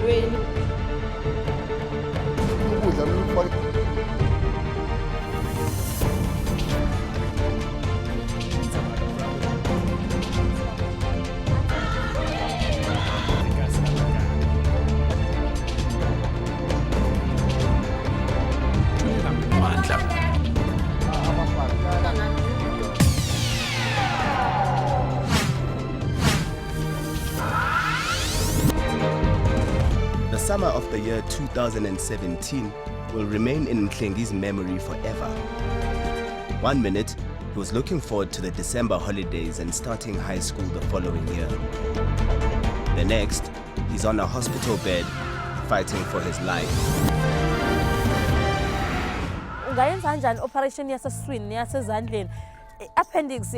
emdlalweni. The summer of the year 2017 will remain in Mhlengi's memory forever. One minute, he was looking forward to the December holidays and starting high school the following year. The next, he's on a hospital bed, fighting for his life. Ungayenza kanjani operation yaseswini yasezandleni? Appendix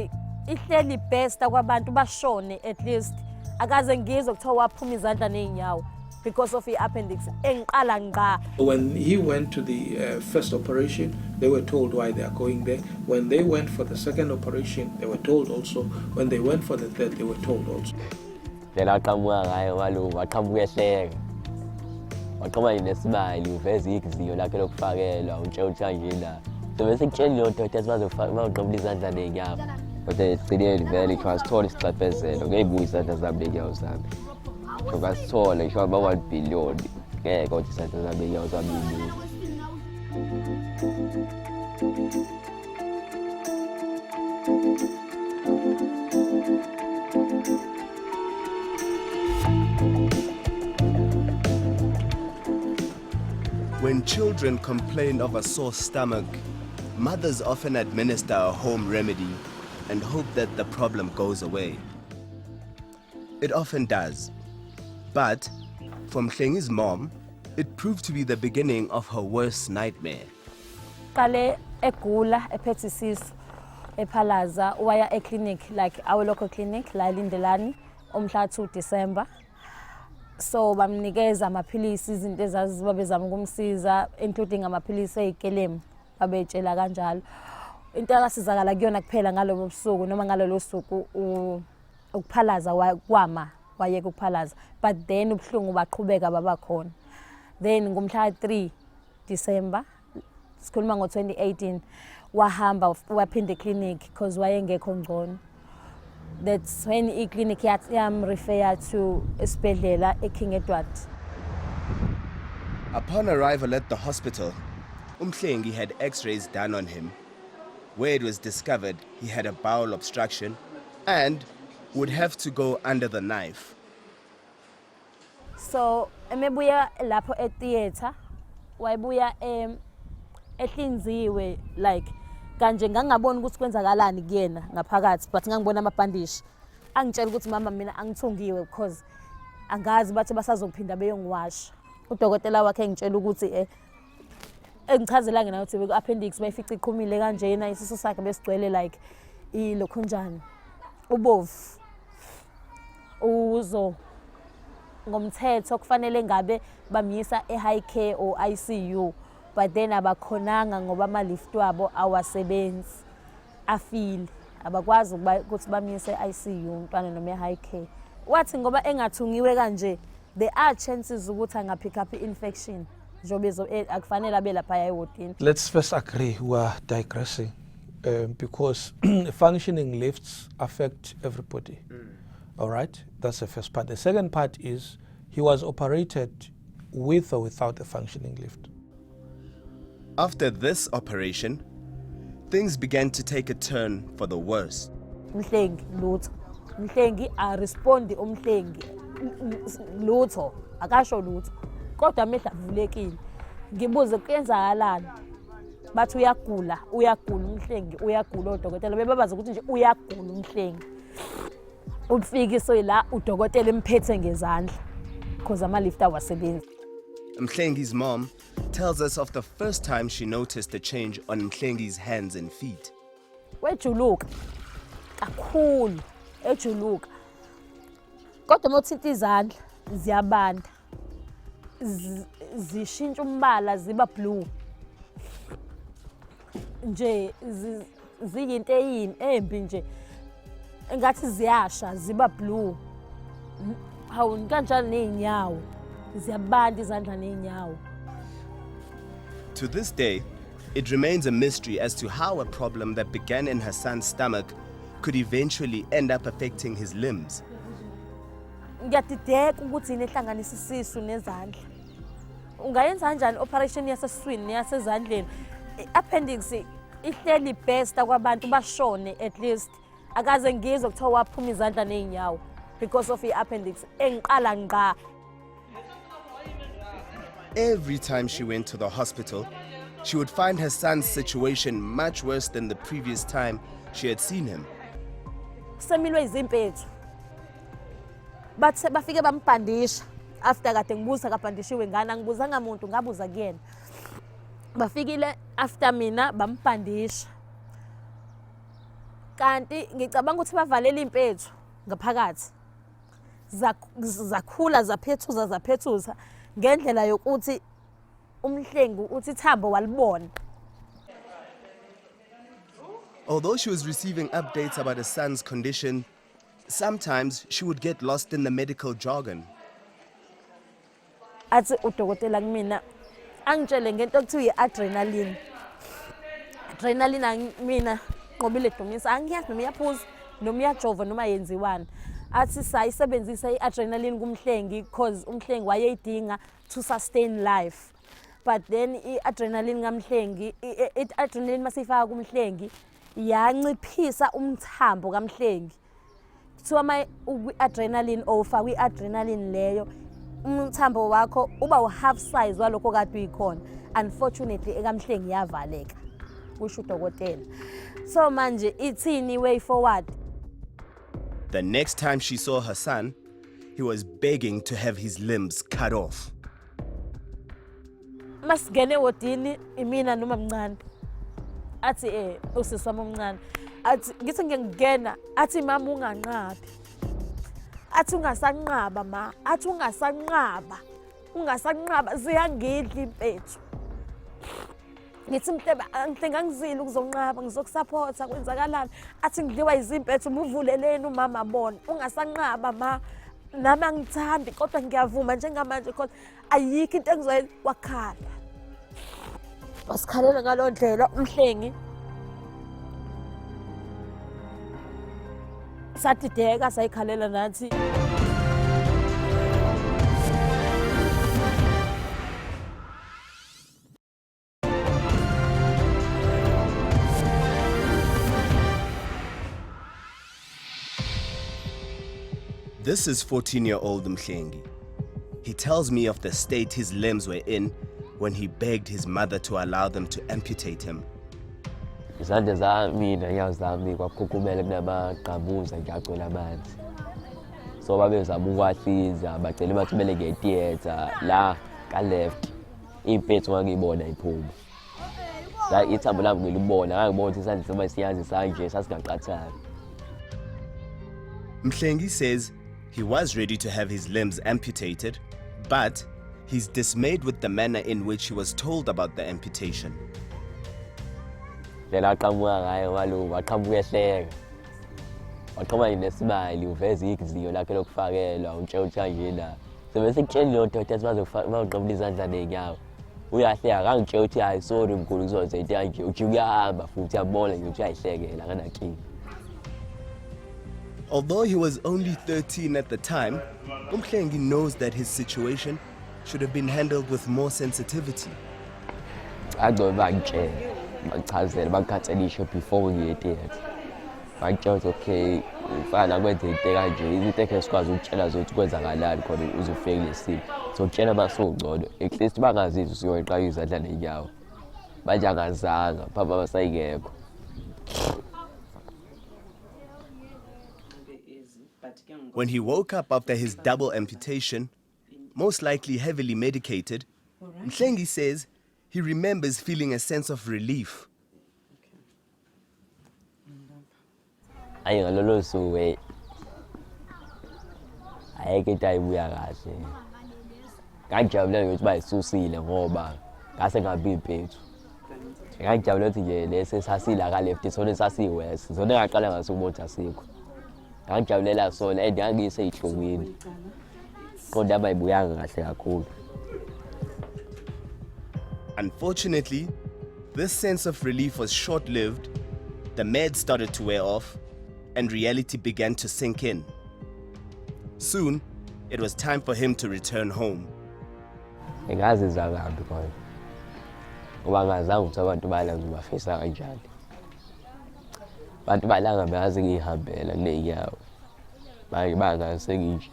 ihleli best kwabantu bashone at least. Akaze ngizwe kuthiwa waphuma izandla neenyawo because of the appendix. Engiqala ngqa. When he went to the first operation, they were told why they are going there. When they went for the second operation, they were told also. When they went for the third, they were told also. Waqhama nesibali uveza igiziyo lakhe lokufakelwa utshela ukuthi kanje la sobe sekutshela lo doctor bazofaka baqobula izandla neenyawo kodwa ekugcineni vele kwasithola isixaphezelo ngeyibuya izandla zami neenyawo zami kwasithola ngisho ama-1 billion ngeke kodwa izandla zami neenyawo zami yibuya. When children complain of a sore stomach, mothers often administer a home remedy and hope that the problem goes away. It often does. But for Mhlengi's mom, it proved to be the beginning of her worst nightmare. Kale egula ephethe isisu ephalaza waya clinic, like our local clinic la Lindelani umhla 2 December. So bamnikeza amaphilisi izinto ezazi babezama ukumsiza including amaphilisi ezikelemu babetshela kanjalo. Into akasizakala kuyona kuphela ngalobo busuku noma ngalolo suku ukuphalaza kwama wayeka ukuphalaza, but then ubuhlungu baqhubeka baba khona. Then ngomhla 3 December sikhuluma ngo2018 wahamba waphinda clinic because wayengekho ngcono. That's when the clinic referred to esibhedlela eKing Edward. Upon arrival at the hospital, Mhlengi had x-rays done on him, where it was discovered he had a bowel obstruction and would have to go under the knife. So, emebuya lapho e-theater, wayebuya ehlinziwe like kanje ngangabona ukuthi kwenzakalani kuyena ngaphakathi, but ngangibona amabhandishi angitshela ukuthi mama mina angithungiwe because angazi bathi basazophinda beyongiwasha. Udokotela wakhe ngitshela ukuthi engichazela ngena ukuthi ku-appendix bayifica iqhumile kanjena isisu sakhe besigcwele like ilokhunjani ubovu uzo ngomthetho kufanele ngabe bamyisa e-high care or ICU, but then abakhonanga ngoba ama-lift wabo awasebenzi afile abakwazi ukuthi bamyise e-ICU umntwana noma e-high care. Wathi ngoba engathungiwe kanje there are chances ukuthi angapick up i-infection njobe akufanele abe lapha eWardini. Let's first agree we are digressing because functioning lifts affect everybody. All right, that's the first part. The second part is he was operated with or without a functioning lift. After this operation, things began to take a turn for the worse. Mhlengi lutho. Mhlengi respondi umhlengi lutho akasho lutho. Kodwa amehla avulekile. Ngibuze kuyenzakalani. Bathi uyagula umhlengi uyagula odokotela bebabaza ukuthi nje uyagula umhlengi. Ufikiswe la udokotela emphethe ngezandla because ama-lift awasebenzi. Mhlengi's mom tells us of the first time she noticed a change on Mhlengi's hands and feet. Wejuluka kakhulu ejuluka. Kodwa mawuthinta izandla ziyabanda. Zishintsha umbala ziba blue. Nje ziyinto embi nje. Engathi ziyasha ziba blue. Hawu kanjani neenyawo. ziyabanda izandla neenyawo. To this day, it remains a mystery as to how a problem that began in her son's stomach could eventually end up affecting his limbs. Ngiyadideka ukuthi yini ehlanganisa isisu nezandla. Ungayenza kanjani operation yasesiswini yasezandleni? Appendix ihleli best kwabantu bashone at least. Akaze ngizwe kuthiwa waphuma izandla neenyawo because of i-appendix engiqala ngqa. Every time she went to the hospital, she would find her son's situation much worse than the previous time she had seen him. Kusemilwe izimpethu. Bathi bafike bambhandisha after kade ngibuza kabhandishiwe ngani angibuzanga umuntu ngabuza kuyena. Bafikile after mina bambhandisha. Kanti ngicabanga ukuthi bavalele impethu ngaphakathi. Zakhula zaphethuza ngendlela yokuthi Mhlengi uthi ithambo walibona. Although she was receiving updates about her son's condition, sometimes she would get lost in the medical jargon. Athi udokotela kumina angitshele ngento ekuthiwa i-adrenaline. Adrenaline mina Mhlengi Dumisa angiyazi noma iyaphuza noma iyajova noma yenziwani. Athi sayisebenzisa i-adrenaline kumhlengi because umhlengi wayeyidinga to sustain life. But then i-adrenaline kamhlengi, i-adrenaline masifaka kumhlengi yanciphisa umthambo kamhlengi. Kuthiwa i-adrenaline ofaka i-adrenaline leyo umthambo wakho uba u-half size walokho kade uyikhona. Unfortunately ekamhlengi yavaleka kusho udokotela. So manje ithini way forward? The next time she saw her son, he was begging to have his limbs cut off. Masigene wodini imina noma mncane. Athi usisi wami omncane. Athi ngithi ngiyangena athi mama unganqabi. Athi ungasanqaba ma. Athi ungasanqaba. Ungasanqaba ziyangidla impethu. Ngithi mhleba ngingangizile ukuzonqaba ngizokusupporta kwenzakalani. Athi ngidliwa izimpethu muvuleleni umama bona. Ungasanqaba ma. Nami angithandi kodwa ngiyavuma njengamanje kodwa ayikho into engizoyenza wakhala. Wasikhalela ngalo ndlela Mhlengi. Sadideka sayikhalela nathi. This is 14-year-old Mhlengi. He tells me of the state his limbs were in when he begged his mother to allow them to amputate him. Izandla zami neenyawo zami kwakukhukhumele kunamaqabuza ngiyacwela amanzi. So babezama ukwahliza bacela bathi kumele nge-theatre la ka-left impethu ngangiyibona iphuma. La ithambo lami ngilibona ngangibona ukuthi isandla sami siyazi sanje sasingaqathani. Mhlengi says he was ready to have his limbs amputated, but he's dismayed with the manner in which he was told about the amputation. Lela aqhamuka ngayo walungu waqhamuka ehleka. Waqhamuka nesibali uveza igiziyo lakhe lokufakelwa utshela ukuthi kanje la. Sebese kutshela lo doctor bazofaka izandla neenyawo. Uyahleka akangitshela ukuthi hayi sorry mkhulu kuzoze into kanje uthi uyahamba futhi uyabona nje ukuthi uyayihlekela kanakini. Although he was only 13 at the time, Mhlengi knows that his situation should have been handled with more sensitivity. Agcwele bangitshela bakuchazela bakukhathalishe before ngiye-theatre. Bangitshela ukuthi okay mfana kwenze into kanje izinto ekhe sikwazi ukutshela zokuthi kwenzakalani khona uze ufike kule simo. So kutshela basongcono at least bangazizwa usuyoyiqaka izandla neenyawo. Manje angazanga phambi basayingekho. When he woke up after his double amputation, most likely heavily medicated, Mhlengi says he remembers feeling a sense of relief. Ayi ngalolo suku ayeke into ayibuya kahle. Ngajabula ukuthi bayisusile ngoba ngase ngabi impethu. Ngajabula ukuthi nje lese sasila ka left sona sasiwest. Sona ngaqala ngaso ukuthi asikho. Ngijabulela sona and yangise ihlokweni. kodwa abayibuyanga kahle kakhulu. Unfortunately, this sense of relief was short-lived. The meds started to wear off, and reality began to sink in. Soon, it was time for him to return home. Ngingazizwa kabi khona. Ngoba ngazange ukuthi abantu balanga ngibafisa kanjani. Abantu balanga beyazi ngihambela kuney'nyawo. Manje bangasengisho.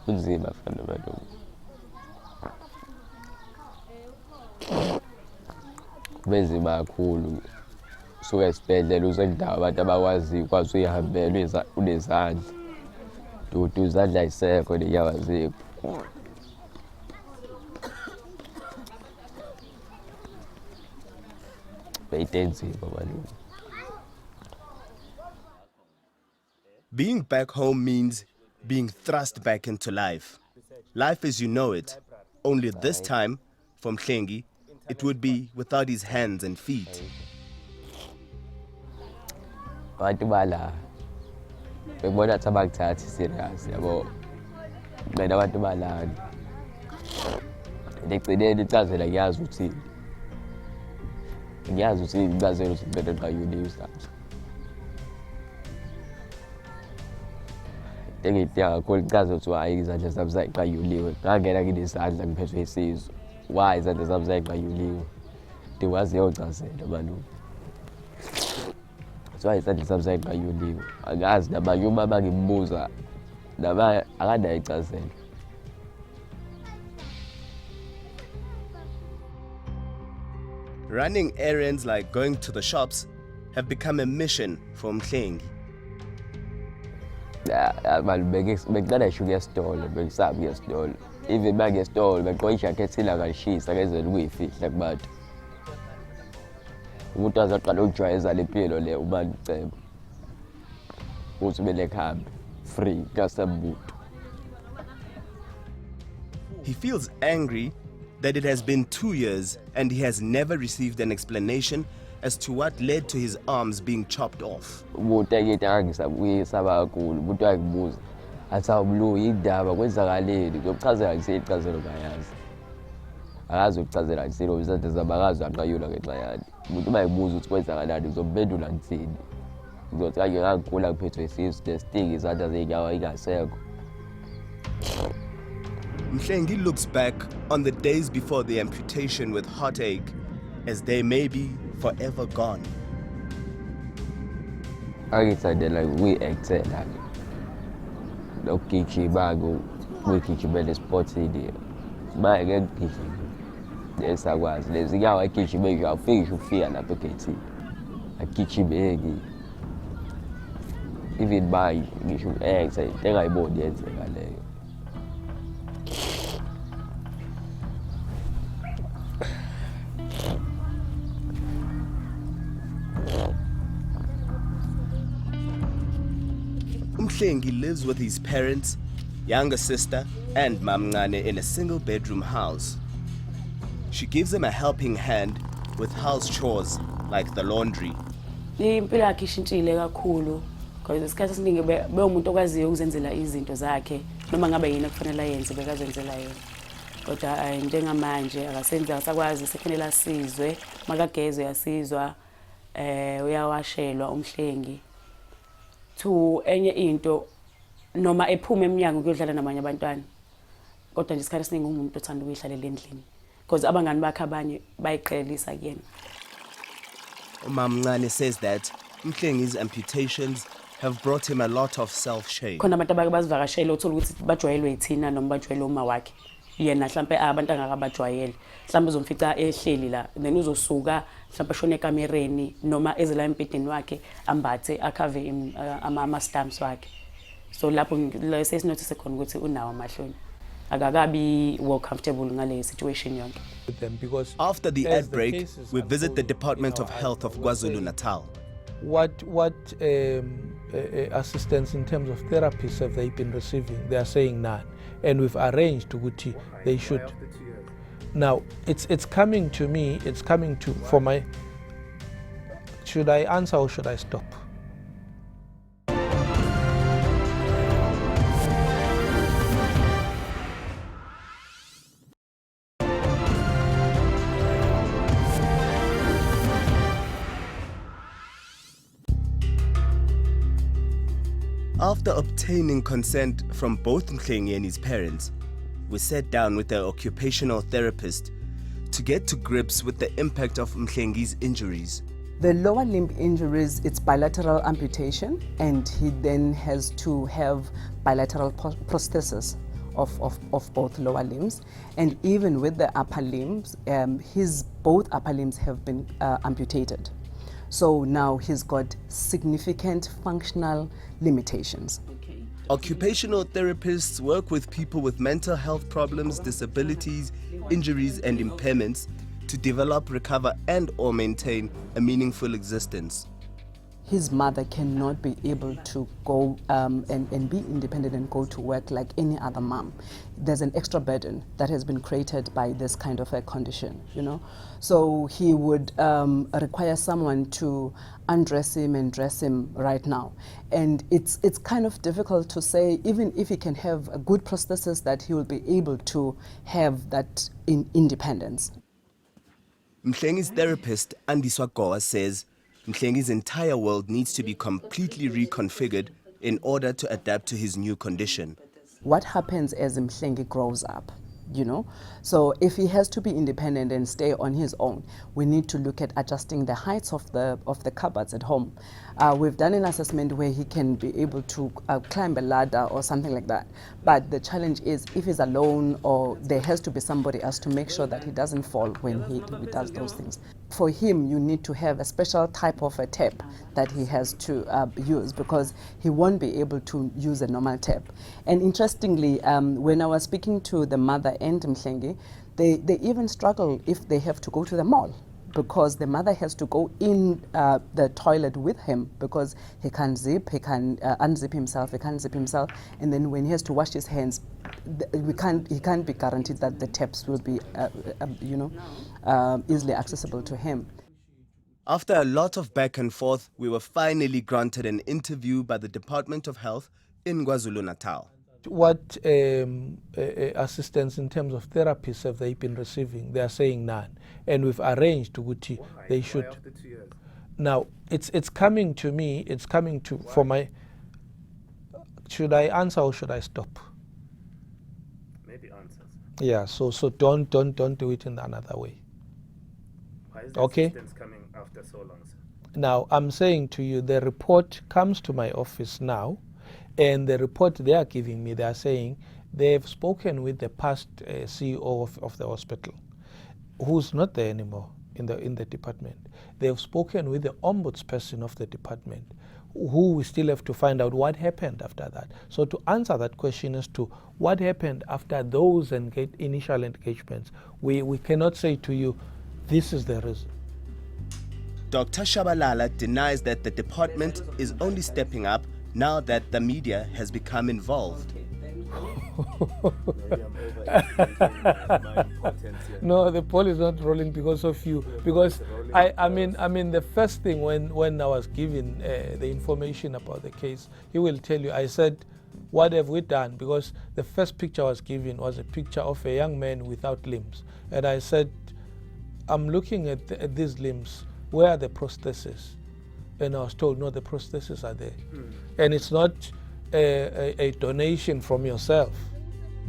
Kunzima mfana madoda. Benzima kakhulu. Suka esibhedlela usendawo abantu abakwaziyo ukwazi uyihambela unezandla. Dudu izandla ayisekho nenyawo azikho. Being back home means being thrust back into life. Life as you know it, only this time, for Mhlengi, it would be without his hands and feet. Abantu bala bebona ukuthi abangithathi serious yabo. Mina abantu balani. Ekugcineni incazelo ngiyazi ukuthi incazelo ukuthi ngibene ngayolisa. Engidinga kakhulu incazelo ukuthi hayi izandla zami zayiqayuliwe. Ngangena nginesandla ngiphethwe isizwe. Why izandla zami zayiqayuliwe? Ndiwazi yoncazelo malume. So izandla zami zayiqayuliwe. Angazi nabanye uma bangibuza nabanye akanayo incazelo. Running errands like going to the shops have become a mission for Mhlengi. Bengicela ngisho kuyesitolo, bengisabi kuyesitolo. Even uma kuyesitolo, begqoka ijakhethi ilangashisa ngenzela ukuyifihla kubantu. Umuntu azaqala ukujwayeza le mpilo le uma niceba. Ukuthi kumele kuhambe free kasembuto. He feels angry that it has been 2 years and he has never received an explanation as to what led to his arms being chopped off. Umuntu ekithi angisabuyisaba kakhulu, umuntu angibuza athi awumlu yindaba kwenzakaleni, ngizokuchazela ngisile ichazelo ngayazi. Akazi ukuchazela ngisile izandla zabakazi aqayula ngenxa yani. Umuntu uma ebuza ukuthi kwenzakalani uzomphendula ngithini. Ngizothi kanje ngagula ngiphethwe isisu nesting izandla zenyawo ingasekho. Mhlengi looks back on the days before the amputation with heartache as they may be forever gone. Angithandela ukuyi-actela lokugijima kuyigijimela esportini. Manje ngeke ngigijime nesakwazi lezi nyawo agijime nje awufiki nje ukufika lapha egethini. Agijimeki. Even manje ngisho u-actor into engayiboni yenzeka leyo. Mhlengi lives with his parents, younger sister, and Mamncane in a single-bedroom house. She gives him a helping hand with house chores like the laundry. Impilo yakhe ishintshile kakhulu because isikhathi esiningi bewumuntu okwaziyo ukuzenzela izinto zakhe noma ngabe yini okufanele ayenze bekazenzela yena. Kodwa njengamanje akasenzi akasakwazi sekufanele asizwe, makagezwe yasizwa, uyawashelwa uMhlengi. To enye into noma ephuma eminyango ukuyodlala nabanye abantwana. Kodwa nje isikhathi esiningi umuntu othanda ukuyihlalela endlini because abangani bakhe abanye bayiqhelisa kuyena. Mamncane says that Mhlengi's amputations have brought him a lot of self-shame. Khona abantu abake bazivakashela uthola ukuthi bajwayelwe yithina noma bajwayelwe uma wakhe. Yena mhlambe abantu angakabajwayele. Mhlambe uzomfica ehleli la then uzosuka mhlambe shone ekamereni noma ezela empedeni wakhe ambathe akhave ama stamps wakhe. So lapho sesinothise khona ukuthi unawo amahloni. Akakabi well comfortable ngale situation yonke. Because after the ad break, we visit the Department of Health of Kwa Zulu Natal. What assistance in terms of therapies have they been receiving? They are saying none, and we've arranged to they should. Now it's coming to me. It's coming to for my. Should I answer or should I stop? After obtaining consent from both Mhlengi and his parents, we sat down with the occupational therapist to get to grips with the impact of Mhlengi's injuries. The lower limb injuries, it's bilateral amputation, and he then has to have bilateral prosthesis of both lower limbs. And even with the upper limbs, his both upper limbs have been amputated. So now he's got significant functional limitations. Occupational therapists work with people with mental health problems, disabilities, injuries, and impairments to develop, recover, and/or maintain a meaningful existence. His mother cannot be able to go and be independent and go to work like any other mom. There's an extra burden that has been created by this kind of a condition, you know. So he would require someone to undress him and dress him right now. And it's kind of difficult to say, even if he can have a good prosthesis, that he will be able to have that independence. Mhlengi's therapist, Andiswa Goa, says Mhlengi's entire world needs to be completely reconfigured in order to adapt to his new condition. What happens as Mhlengi grows up, you know? So if he has to be independent and stay on his own, we need to look at adjusting the heights of the cupboards at home. We've done an assessment where he can be able to climb a ladder or something like that. But the challenge is if he's alone, or there has to be somebody else to make sure that he doesn't fall when he does those things. For him, you need to have a special type of a tape that he has to use, because he won't be able to use a normal tape. And interestingly, when I was speaking to the mother and Mhlengi, they even struggle if they have to go to the mall, because the mother has to go in the toilet with him, because he can't zip, he can unzip himself, he can't zip himself, and then when he has to wash his hands, he can't be guaranteed that the taps will be, easily accessible to him. After a lot of back and forth, we were finally granted an interview by the Department of Health in Kwa Zulu Natal. What assistance in terms of therapists have they been receiving? They are saying none. And we've arranged to they should. After 2 years? Now, it's coming to me, it's coming to, for my, should I answer or should I stop? Maybe answers. Yeah, so don't do it in another way. Why is the Okay. assistance coming after so long, sir? Now, I'm saying to you, the report comes to my office now, and the report they are giving me, they are saying they've spoken with the past CEO of the hospital, who's not there anymore in the department. They've spoken with the ombudsperson of the department, who we still have to find out what happened after that. So to answer that question as to what happened after those initial engagements, we cannot say to you, this is the reason. Dr. Shabalala denies that the department is only stepping up now that the media has become involved. No, the ball is not rolling because of you. Because I mean, the first thing when I was given the information about the case, he will tell you, I said, what have we done? Because the first picture I was given was a picture of a young man without limbs. And I said, I'm looking at these limbs. Where are the prostheses? And I was told, no, the prostheses are there. And it's not a donation from yourself.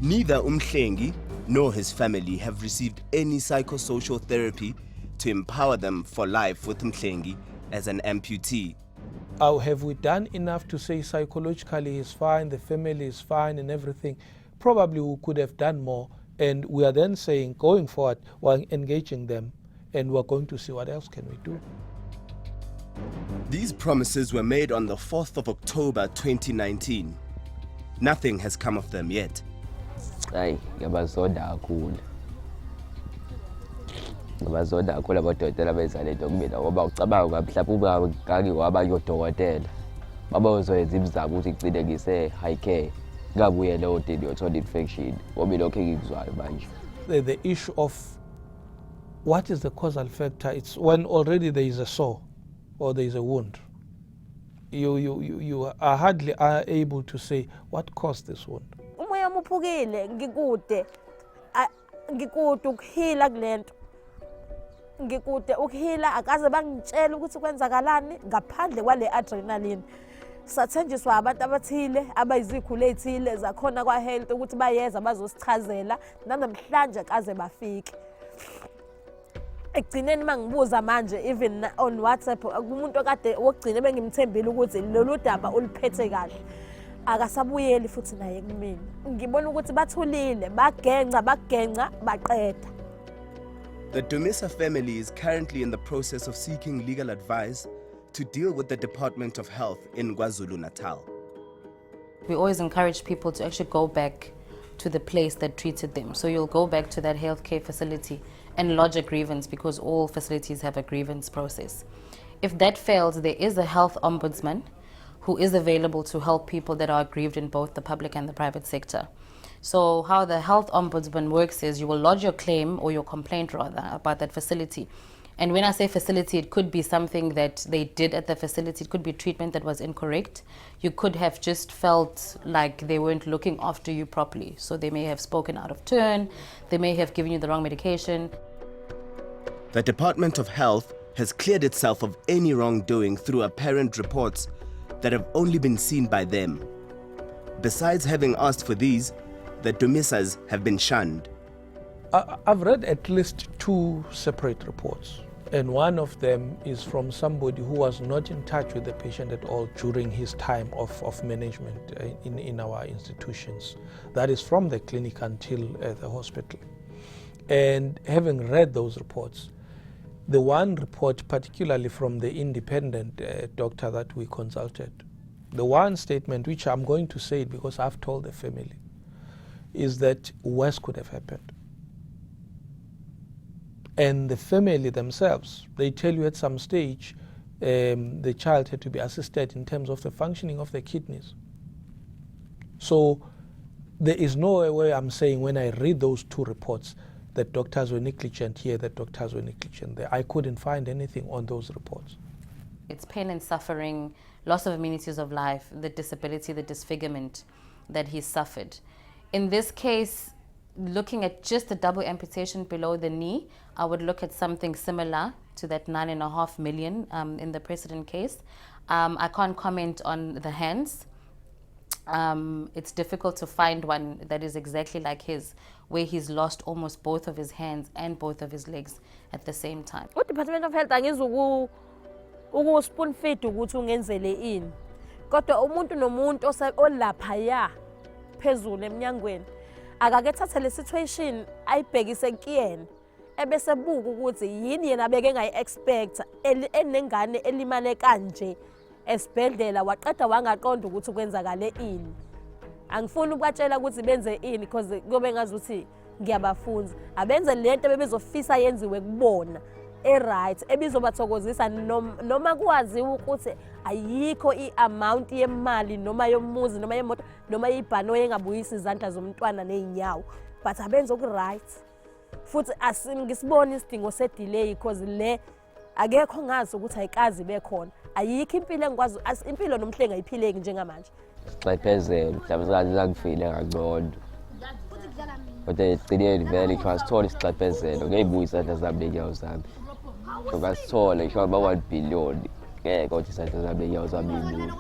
Neither Mhlengi nor his family have received any psychosocial therapy to empower them for life with Mhlengi as an amputee. Have we done enough to say psychologically he's fine, the family is fine and everything? Probably we could have done more, and we are then saying, going forward, we're engaging them, and we're going to see what else can we do. These promises were made on the 4th of October 2019. Nothing has come of them yet. Hayi, ngiyabazoda kakhulu. Ngiyabazoda kakhulu abodokotela bezalethwa kumina ngoba ucabanga mhlawumbe ngake waba yodokotela. Babazoyenza imizamo ukuthi kucinekise high care. Ngabuye leyo dini yothola infection. Ngoba lokho engikuzwayo manje. The issue of what is the causal factor, it's when already there is a sore or there is a wound. You are hardly able to say what caused this wound. Umoya uphukile ngikude ukuhila kulento. Ngikude ukuhila akaze bangitshela ukuthi kwenzakalani ngaphandle kwale adrenaline. sathenjiswa abantu abathile abayizikhulu ezithile zakhona kwa health ukuthi bayeza bazosichazela namhlanje kaze bafike. Ekugcineni mangibuza manje even on WhatsApp umuntu okade wokugcina bengimthembile ukuthi lolu daba uliphethe kahle akasabuyeli futhi naye kumina. Ngibona ukuthi bathulile bagenca baqeda. The Dumisa family is currently in the process of seeking legal advice to deal with the Department of Health in Kwa Zulu Natal. We always encourage people to actually go back to the place that treated them. So you'll go back to that healthcare facility and lodge a grievance, because all facilities have a grievance process. If that fails, there is a health ombudsman who is available to help people that are aggrieved in both the public and the private sector. So how the health ombudsman works is you will lodge your claim or your complaint rather about that facility. And when I say facility, it could be something that they did at the facility. It could be treatment that was incorrect. You could have just felt like they weren't looking after you properly. So they may have spoken out of turn. They may have given you the wrong medication. The Department of Health has cleared itself of any wrongdoing through apparent reports that have only been seen by them. Besides having asked for these, the Dumisas have been shunned. I've read at least 2 separate reports, and one of them is from somebody who was not in touch with the patient at all during his time of management in our institutions. That is from the clinic until the hospital. And having read those reports, the one report particularly from the independent doctor that we consulted, the one statement, which I'm going to say it because I've told the family, is that worse could have happened. And the family themselves, they tell you at some stage the child had to be assisted in terms of the functioning of the kidneys. So there is no way I'm saying when I read those 2 reports that doctors were negligent here, that doctors were negligent there. I couldn't find anything on those reports. It's pain and suffering, loss of amenities of life, the disability, the disfigurement that he suffered. In this case, looking at just the double amputation below the knee, I would look at something similar to that 9.5 million in the precedent case. I can't comment on the hands. It's difficult to find one that is exactly like his, where he's lost almost both of his hands and both of his legs at the same time. What Department of Health angizuku spoon feed ukuthi ungenzele ini. Kodwa umuntu nomuntu olaphaya phezulu emnyangweni akakethatha le situation ayibhekise kuyena ebese buka ukuthi yini yena beke ngayi-expect enengane elimale kanje esibhedlela waqeda wangaqonda ukuthi kwenzakale ini. Angifuni ukubatshela ukuthi benze ini because kube ngazuthi ngiyabafunza abenze lento bebezofisa yenziwe kubona right ebizobathokozisa noma kwaziwa ukuthi ayikho iamount yemali noma yomuzi noma yemoto noma ibhano engabuyisa izandla zomntwana nezinyawo, but abenze oku-right futhi asingisibona isidingo se-delay because le akekho ngazi ukuthi ayikazi bekhona. Ayikho impilo engikwazi impilo nomhlengi ayiphileki njengamanje. Sixephezela mhlawumbe zakufile ngaqondo. Kodwa egcineni vele kwasithola isixephezelo ngeyibuyisa izandla zami nenyawo zami. Ngasithola ngisho ama-1 billion ngeke kodwa izandla zami nenyawo zami.